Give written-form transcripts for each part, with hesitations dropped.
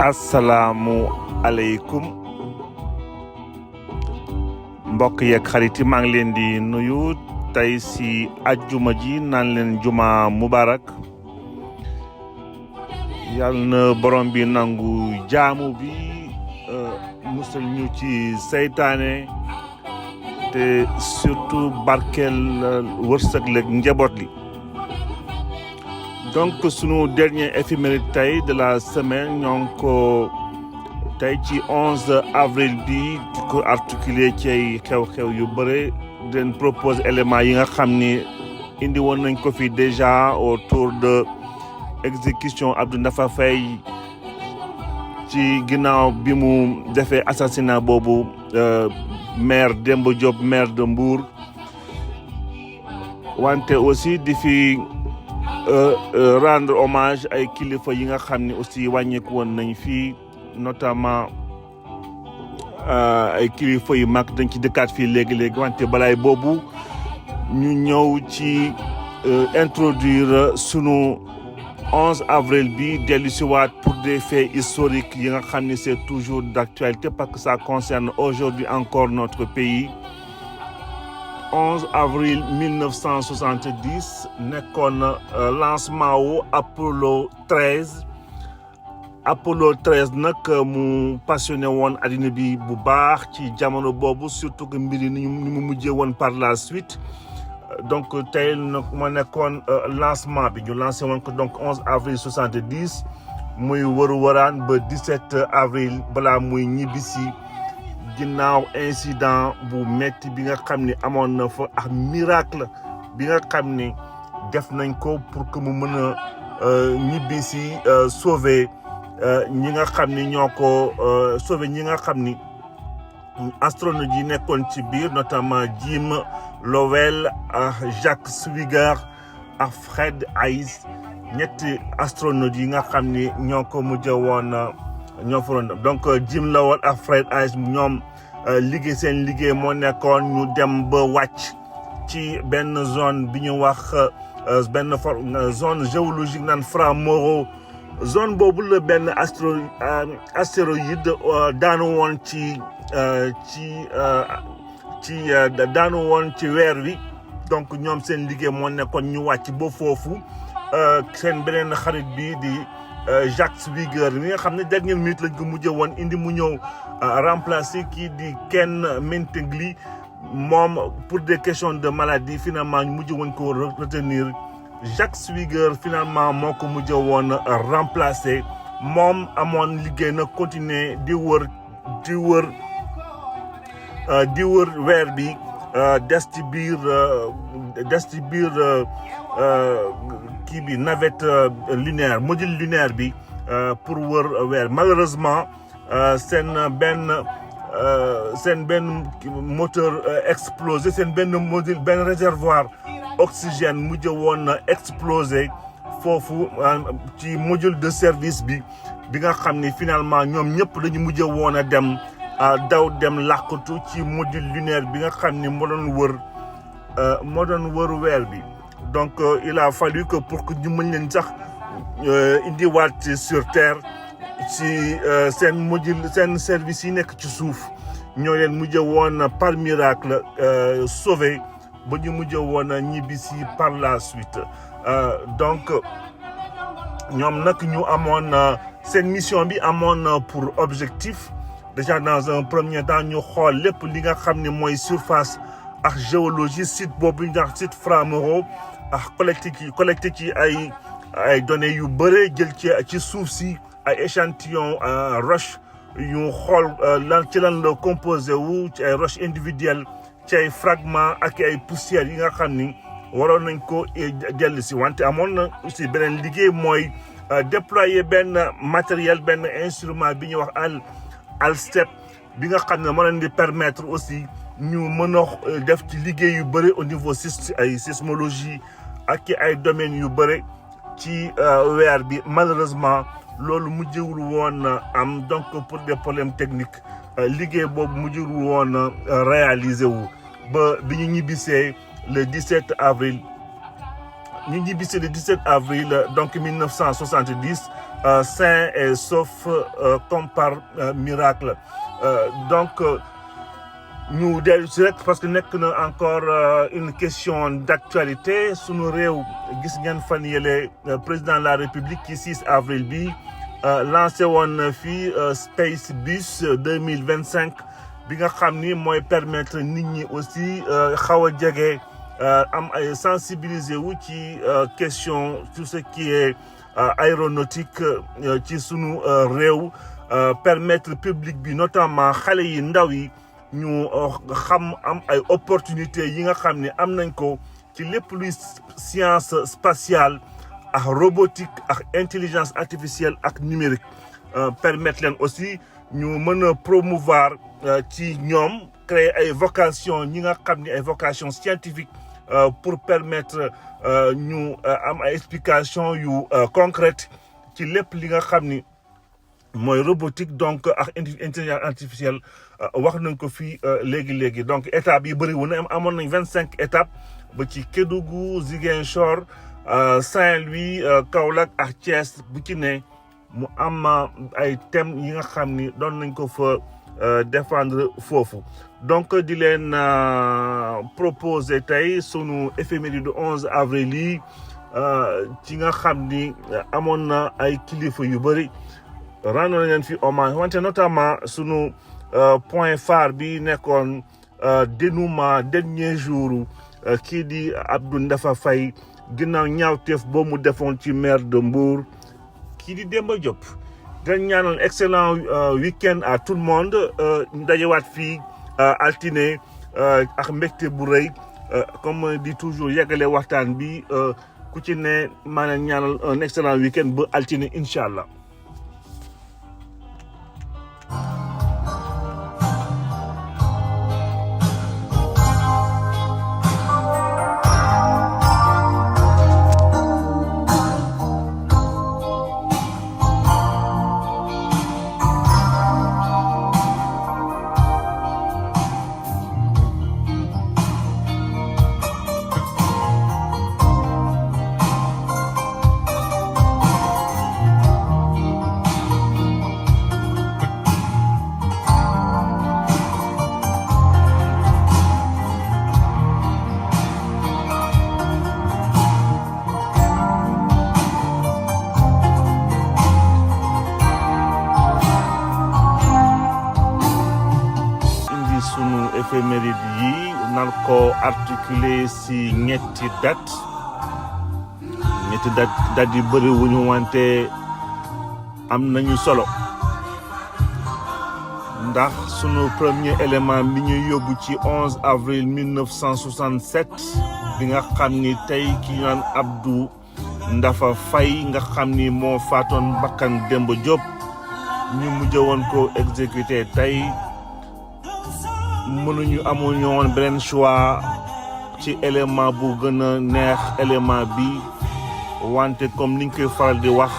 asalaamu aleykum mbokk yeeg xarit yi maa ngi leen di nuyu tey si ajjuma ji naan leen juma mubarak yàlla na borom bi nangu jaamu bi musal ñu ci seytaane te surtout barkeel wërsëg leeg njaboot li donc sunu dernier éphéméride tey de la semaine ñoo ngi ko tey ci 11 avril bi di ko articulé ci ay xew-xew yu bëre den propose éléments yi nga xam ni indi woon nañ ko fi déjà autour de exécution Abdou Ndafa Faye ci ginnaaw bi mu defee assassinat boobu maire Demba Diop maire de Mbour wante aussi di fi rendre hommage ay kilifa yi nga xam ne aussi wàññeeku woon nañ fii notamment ay kilifa yu mag dañ ci dëkkaat fii léegi-léegi wante balaay boobu ñu ñëw ci introduire sunu 11 avril bi dellu si waat pour des faits historiques yi nga xam ne c'est toujours d'actualité parce que ça concerne aujourd'hui encore notre pays 11 avril 1970 nekkoon lancement wu Apollo 13 nag mu passionné woon addina bi bu baax ci jamono boobu surtout que mbir yi ni mu mujjee woon par la suite donc tey nag moo nekkoon lancement bi ñu lancé woon ko donc 11 avril 70 muy wëraan ba 17 avril balaa muy ñibbisi ginnaaw incident bu metti bi nga xam ni amoon na fa ak miracle bi nga xam ni def nañ ko pour que mu mën a ñibbisi sauver ñi nga xam ni ñoo ko sauver ñi nga xam ni astronautes yi nekkoon ci biir notamment Jim Lovell Jacques Swigert ak Fred Haise ñetti astronautes yi nga xam ni ñoo ko mujj woon ñoo fa doon donc Jim Lovell ak Fred Haise ñoom seen liggéey moo nekkoon ñu dem ba wàcc ci benn zone bi ñu wax zone géologique naan Fra-Mauro zone boobu la benn astéroïde daanu woon ci weer wi donc ñoom seen liggéey moo nekkoon ñu wàcc ba foofu seen beneen xarit bi di Jacques Swigert mi nga xam ne dernière minute lañ ko mujjee woon indi mu ñëw remplacer kii di Ken Mentingli moom pour des questions de maladie finalement ñu mujjee woon ko retenir Jacques Swigert finalement moo ko mujjee woon remplacer moom amoon liggéey na continuer di wër weer bi des ci biir kii bi navette lunaire module lunaire bi pour wër weer malheureusement seen benn moteur explosé seen benn module benn réservoir oxygène mujj woon explosé foofu ci module de service bi nga xam ni finalement ñoom ñëpp dañu mujj woon a dem dem làqatu ci module lunaire bi nga xam ni moo doon wër weer bi donc il a fallu que pour que ñu mën leen sax indiwaat sur terre ci seen module seen service yi nekk ci suuf ñoo leen mujj woon par miracle sauvé ba ñu mujj woon ñibbisi par la suite donc ñoom nag ñu amoon seen mission bi amoon pour objectif déjà dans un premier temps ñu xool lépp li nga xam ne mooy surface ak géologie site boobu ñu wax site Fra-Mauro ak collecté ci ay données yu bëre jël ci suuf si ay échantillon roche yu xool lan la composé wu ci ay roches individuelles ci ay fragments ak ay poussières yi nga xam ni waroon nañ ko jël si wante amoon na aussi beneen liggéey mooy déployer benn matériel benn instrument bi ñuy wax ALSTEP bi nga xam ne moo leen di permettre aussi ñu mën a def ci liggéey yu bëri au niveau ay sismologie ak ay domaines yu bëri ci weer bi malheureusement loolu mujjewul woon am donc pour des problèmes techniques liggéey boobu mujjewul woon réaliser wu ba bi ñu ñibbisee le 17 avril ñu ñibbisi le 17 avril donc 1970 sain et sauf comme par miracle donc ñu dellu si rek parce que nekk na encore une question d'actualité sunu réew gis ngeen fan yële président de la République ci 6 avril bi lancé woon fii Space Bus 2025 bi nga xam ni mooy permettre nit ñi aussi xaw a jege am ay sensibiliser wu ci question tout ce qui est aéronautique ci sunu réew permettre public bi notamment xale yi ndaw yi ñu xam am ay opportunités yi nga xam ne am nañ ko ci lépp luy science spatiale ak robotique ak intelligence artificielle ak numérique permettre leen aussi ñu mën a promouvoir ci ñoom créer ay vocation ñi nga xam ne ay vocation scientifique pour permettre ñu am ay explication yu concrète ci lépp li nga xam ni mooy robotique donc ak intelligence artificielle wax nañ ko fii léegi donc étapes yi bëri wu na amoon nañ 25 étapes ba ci Kédougou Ziguinchor Saint-Louis Kaolack ak Thiès bu ci ne mu am ay thèmes yi nga xam ni doon nañ ko fa défendre foofu donc di leen proposer tey sunu éphéméride du 11 avril yi ci nga xam ni amoon na ay kilifa yu bëri rendre nañ leen fi hommage wante notamment sunu point phare bi nekkoon dénouement dernier jour kii di Abdou Ndafa Faye ginnaaw ñaawteef boo mu defoon ci maire de Mbour kii di Demba Diop dañ ñaanal excellent week-end à tout le monde ndajewaat fii altine ak mbégte bu rëy comme di toujours yeggale waxtaan bi ku ci ne maanaam ñaanal un excellent week-end ba altine incha allah. éphéméride yi nar ko articulé si ñetti date yi bëri wuñu wante am nañu solo ndax sunu premier élément bi ñu yóbbu ci 11 avril 1967 bi nga xam ni tey ki ñu naan Abdou Ndafa Faye nga xam ni moo faatoon bakkan Demba Diop ñu mujj woon ko exécuté tey mënuñu amuñu woon beneen choix ci élément bu gën a neex élément bi wante comme niñ koy faral di wax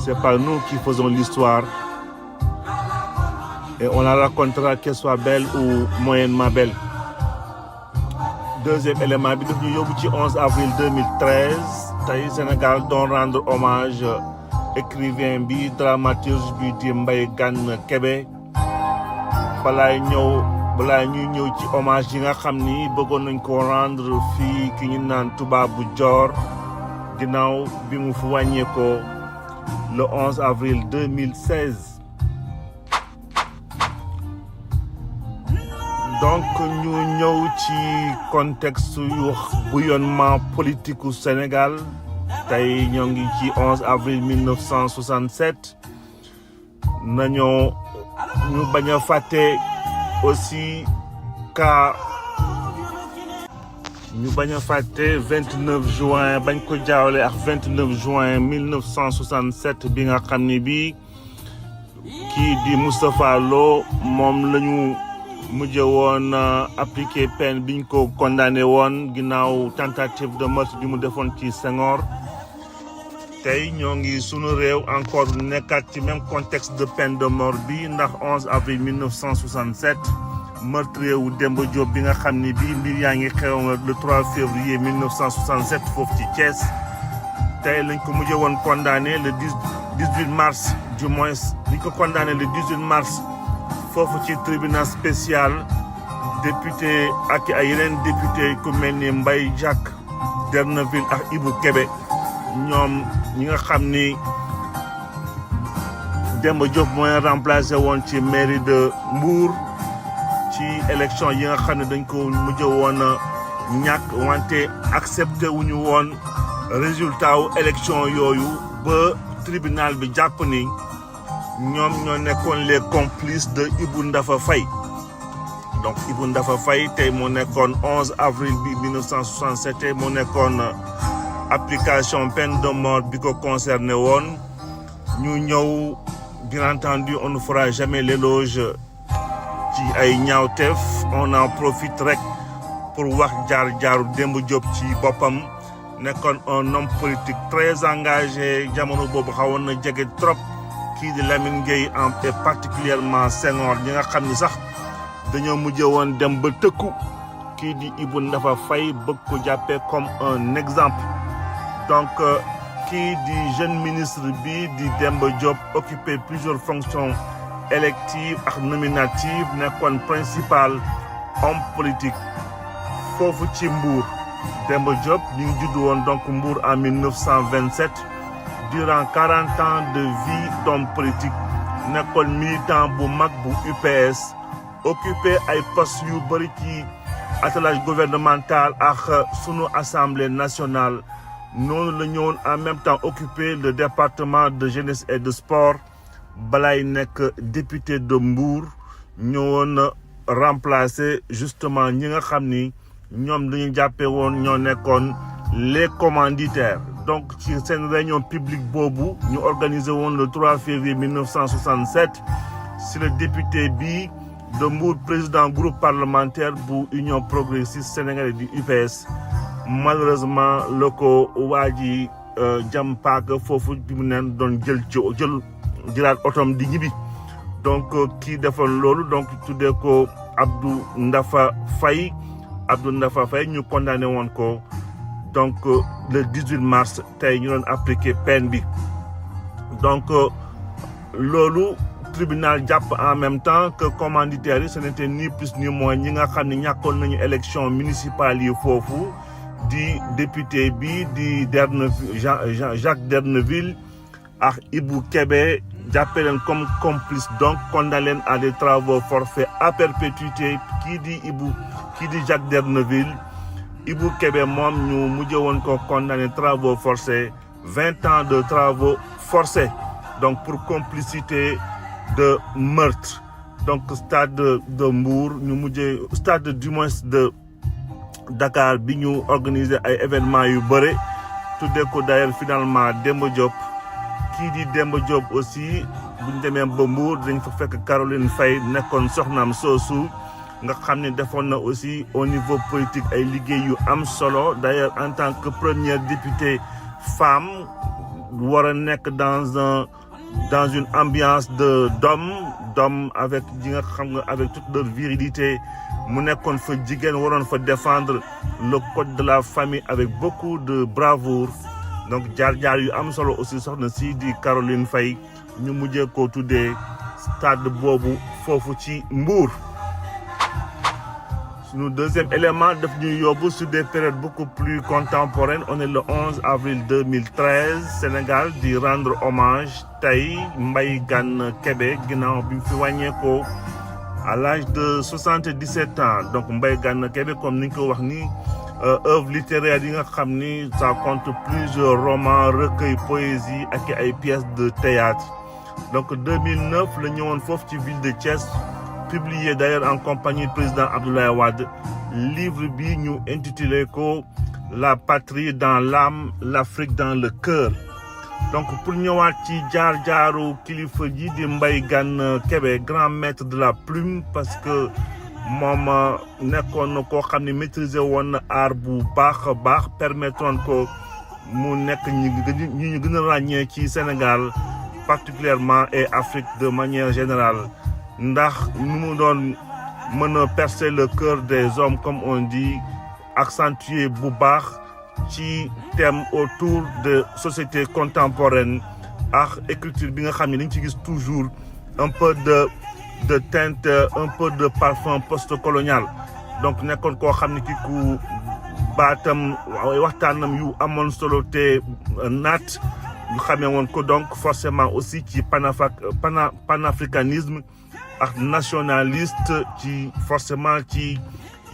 c'est pas nous qui faisons l'histoire et on la racontera qu'elle soit belle ou moyennement belle. Deuxième élément bi daf ñu yóbbu ci 11 avril 2013 tey Sénégal doon rendre hommage écrivain bi dramaturge bi di Mbaye Gane Kébé balaa ñuy ñëw ci hommage yi nga xam ni bëggoon nañ ko rendre fii ki ñu naan Tubaabu Joor ginnaaw bi mu fi wàññeekoo le 11 avril 2016. donc ñu ñëw ci contexte yu bouillonnement politique u Sénégal tey ñoo ngi ci 11 avril 1967 nañoo ñu bañ a fàtte aussi ñu bañ a fàtte 29 juin bañ ko jaawale ak 29 juin 1967 bi nga xam ni bii kii di Moustapha Lo moom lañu mujjee woon appliqué peine biñ ko condamné woon ginnaaw tentative de meurtre bi mu defoon ci Senghor tey ñoo ngi sunu réew encore nekkaat ci même contexte de peine de mort bi ndax 11 avril 1967 meurtrier wu Demba Diop bi nga xam ni bii mbir yaa ngi xewoon le 3 février 1967 foofu ci Thiès tey lañ ko mujjee woon condamné le 18 mars du moins liñ ko condamné le 18 mars foofu ci tribunal spécial député ak ay yeneen député ku mel ni Mbaye Jacques Derneville ak Ibou Kébé ñoom ñi nga xam ni Demba Diop mooy remplacé woon ci mairie de Mbour ci élection yi nga xam ne dañ ko mujj woon ñàkk wante accepté wuñu woon résultat wu élection yooyu ba tribunal bi jàpp ni ñoom ñoo nekkoon les complices de Ibou Ndafa Faye donc Ibou Ndafa Faye tey moo nekkoon 11 avril bi 1967 moo nekkoon application peine de mort bi ko concerné woon ñu ñëw bien entendu on ne fera jamais l'éloge ci ay ñaawteef on en profite rek pour wax jaar-jaaru Demba Diop ci boppam nekkoon un homme politique très engagé jamono boobu xawoon na jege trop kii di Lamine Gueye et particulièrement Senghor ñi nga xam ni sax dañoo mujjee woon dem ba tëkku kii di Ibou Ndafa Faye bëgg ko jàppee comme un exemple donc kii di jeune ministre bi di Demba Diop occupé plusieurs fonctions électives ak nominatives nekkoon principal homme politique foofu ci Mbour Demba Diop ñu ngi judd woon donc Mbour en 1927 durant 40 ans de vie d'homme politique nekkoon militant bu mag bu UPS occupé ay postes yu bëri ci attelage gouvernemental ak sunu assemblée nationale noonu la ñëwoon en même temps occupé le département de jeunesse et de sport balay nekk député de Mbour ñëwoon remplacer justement ñi nga xam ni ñoom dañu jàppee woon ñoo nekkoon les commanditaires donc ci seen réunion publique boobu ñu organisé woon le 3 février 1967 si le député bi de Mbour président groupe parlementaire bu Union progressiste sénégalaise du UPS malheureusement la ko waa ji jam paaka foofu bi mu neen doon jëlaat otom di ñibbi donc kii defoon loolu donc tuddee ko Abdou Ndafa Faye ñu condamné woon ko donc le 18 mars tey ñu doon appliqué peine bi donc loolu tribunal jàpp en même temps que commanditaires yi ce n'était ni plus ni moins ñi nga xam ne ñàkkoon nañu élection municipale yi foofu di député bi di Jacques Derneville ak Ibou Kébé jàppee leen comme complice donc condamné leen à des travaux forfaits à perpétuité kii di Jacques Derneville Ibou Kébé moom ñu mujjee woon ko condamné travaux forcés 20 ans de travaux forcés donc pour complicité de meurtre donc stade de Mbour ñu mujjee stade du moins de Dakar bi ñu organisé ay événements yu bëre tuddee ko d'ailleurs finalement Demba Diop kii di Demba Diop aussi bu ñu demee ba Mbour dañ fa fekk Caroline Faye nekkoon soxnaam soosu nga xam ne defoon na aussi au niveau politique ay liggéey yu am solo d'ailleurs en tant que première députée femme war a nekk dans une ambiance de d'homme avec ji nga xam nga avec toute leur virilité mu nekkoon fa jigéen waroon fa défendre le code de la famille avec beaucoup de bravoure donc jaar-jaar yu am solo aussi soxna si di Caroline Faye ñu mujjee ko tuddee stade boobu foofu ci Mbour. Sunu deuxième élément daf ñuy yóbbu sur des périodes beaucoup plus contemporaines on est le 11 avril 2013 Sénégal di rendre hommage tey Mbaye Gane Kébé ginnaaw bi mu fi wàññeekoo à l'âge de 77 ans donc Mbaye Gane Kébé comme ni ñu ko wax ni œuvre littéraire yi nga xam ni ça compte plusieurs romans recueils poésie ak ay pièces de théâtre donc 2009 la ñëwoon foofu ci ville de Thiès publié d'ailleurs en compagnie du président Abdoulaye Wade livre bi ñu intitulé ko La patrie dans l'âme, l'Afrique dans le cœur donc pour ñëwaat ci jaar-jaaru kilifa ji di Mbaye Gane Kébé grand maître de la plume parce que moom nekkoon na koo xam ne maîtriser woon na art bu baax a baax permettroon ko mu nekk ñi ñu gën a ràññee ci Sénégal particulièrement et Afrique de manière générale ndax nu mu doon mën a percer le cœur des hommes comme on dit accentuer bu baax ci thème autour de société contemporaine ak écriture bi nga xam ne dañ ci gis toujours un peu de teinte un peu de parfum post-colonial donc nekkoon koo xam ne ki ku baatam waxtaanam yu amoon solo te naat ñu xamee woon ko donc forcément aussi ci panafricanisme ak nationaliste ci forcément ci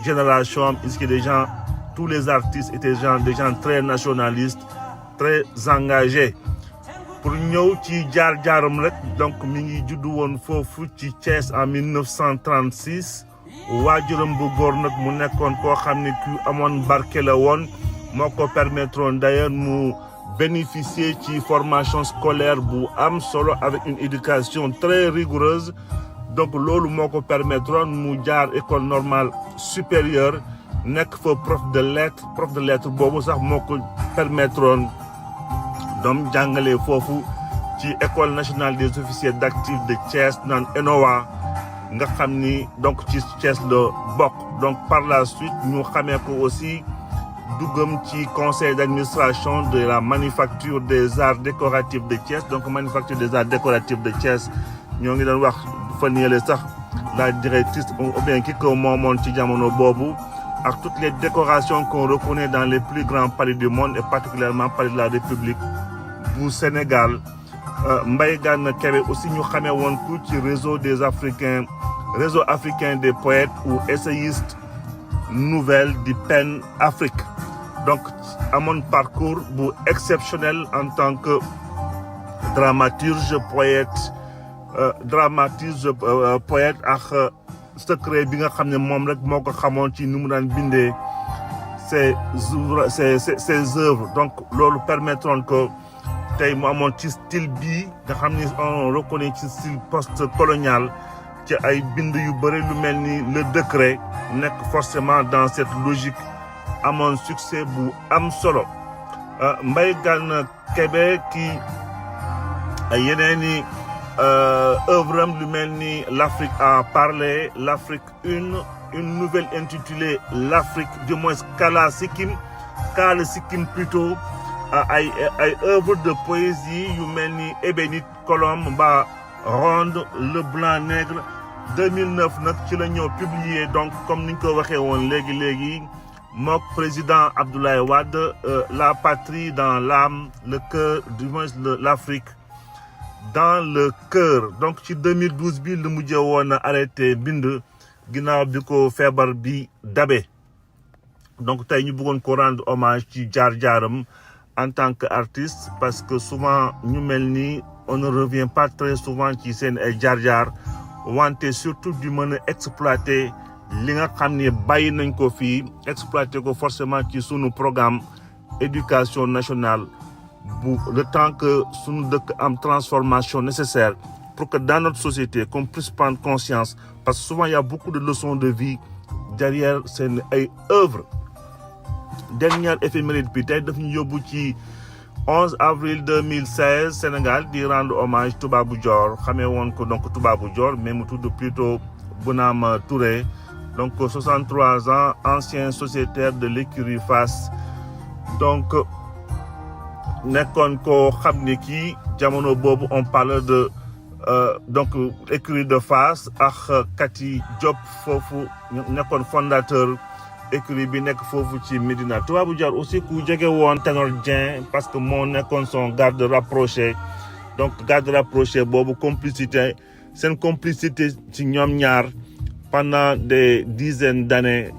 génération am est-ce que des gens tous les artistes étaient des gens très nationalistes très engagés pour ñëw ci jaar-jaaram rek donc mi ngi juddu woon foofu ci Thiès en 1936 waajuram bu góor nag mu nekkoon koo xam ne ku amoon barke la woon moo ko permettroon d'ailleurs mu bénéficier ci formation scolaire bu am solo avec une éducation très rigoureuse donc loolu moo ko permettroon mu jaar école normale supérieure nekk fa prof de lettres boobu sax moo ko permettroon doom jàngale foofu ci école nationale des officiers d'actifs de Thiès naan ENOA nga xam ni donc ci Thiès la bokk donc par la suite ñu xamee ko aussi duggam ci conseil d'administration de la manufacture des arts décoratifs de Thiès donc manufacture des arts décoratifs de Thiès ñoo ngi doon wax fan yële sax la directrice ou bien ki ko moomoon ci jamono boobu ak toutes les décorations qu'on reconnaît dans les plus grands palais du monde et particulièrement palais de la République bu Sénégal Mbaye Gana Kébé aussi ñu xamee woon ko ci réseau africain des poètes ou essayistes nouvelles du PEN Afrique donc amoon parcours bu exceptionnel en tant que dramaturge poète ak secret bi nga xam ne moom rek moo ko xamoon ci ni mu daan bindee ses œuvres donc loolu permettroon que tey mu amoon ci style bii nga xam ni on reconnaît ci style post-colonial ci ay bind yu bëri lu mel ni le décret nekk forcément dans cette logique amoon succès bu am solo Mbaye Gana Kébé ki yeneeni œuvre am lu mel ni l'Afrique a parlé l'Afrique une nouvelle intitulée l'Afrique du moins Kaala Sikkim plutôt ay œuvre de poésie yu mel ni Ébénite Colombe ba Ronde le blanc nègre 2009 nag ci la ñëw publié donc comme niñ ko waxee woon léegi mook président Abdoulaye Wade la patrie dans l'âme le cœur du moins l'Afrique dans le cœur donc ci 2012 bi lu mujjee woon a arrêté bind ginnaaw bi ko feebar bi dabe donc tey ñu bëggoon ko rendre hommage ci jaar-jaaram en tant qu'artiste parce que souvent ñu mel ni on ne revient pas très souvent ci seen ay jaar-jaar wante surtout du mën a exploiter li nga xam ne bàyyi nañ ko fii exploiter ko forcément ci sunu programme éducation nationale bu le temps que sunu dëkk am transformation nécessaire pour que dans notre société qu'on puisse prendre conscience parce que souvent il y a beaucoup de leçons de vie derrière seen ay œuvres dernière éphéméride bi tey daf ñu yóbbu ci 11 avril 2016 Sénégal di rendre hommage Toubabou Dior xamee woon ko donc Toubabou Dior mais mu tudd plutôt Bounama Touré donc 63 ans ancien sociétaire de l'écurie Fass donc nekkoon ko xam ne kii jamono boobu on parle de donc écurie de Fass ak Kati Diop foofu nekkoon fondateur écurie bi nekk foofu ci Médina Toubabou Dior aussi ku jege woon Tanor Dieng parce que moo nekkoon son garde rapproché donc garde rapproché boobu complicité seen complicité ci ñoom ñaar pendant des dizaines d'années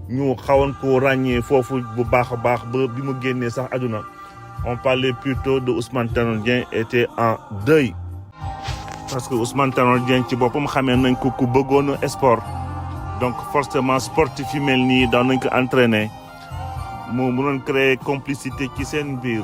ñu xawoon ko ràññee foofu bu baax a baax ba bi mu génnee sax àdduna on parlait plutôt de Ousmane Tanor Dieng était en deuil parce que Ousmane Tanor Dieng ci boppam xamee nañ ko ku bëggoon sport donc forcément sportif yu mel nii daan nañ ko entraîner mu mënoon créer complicité ci seen biir.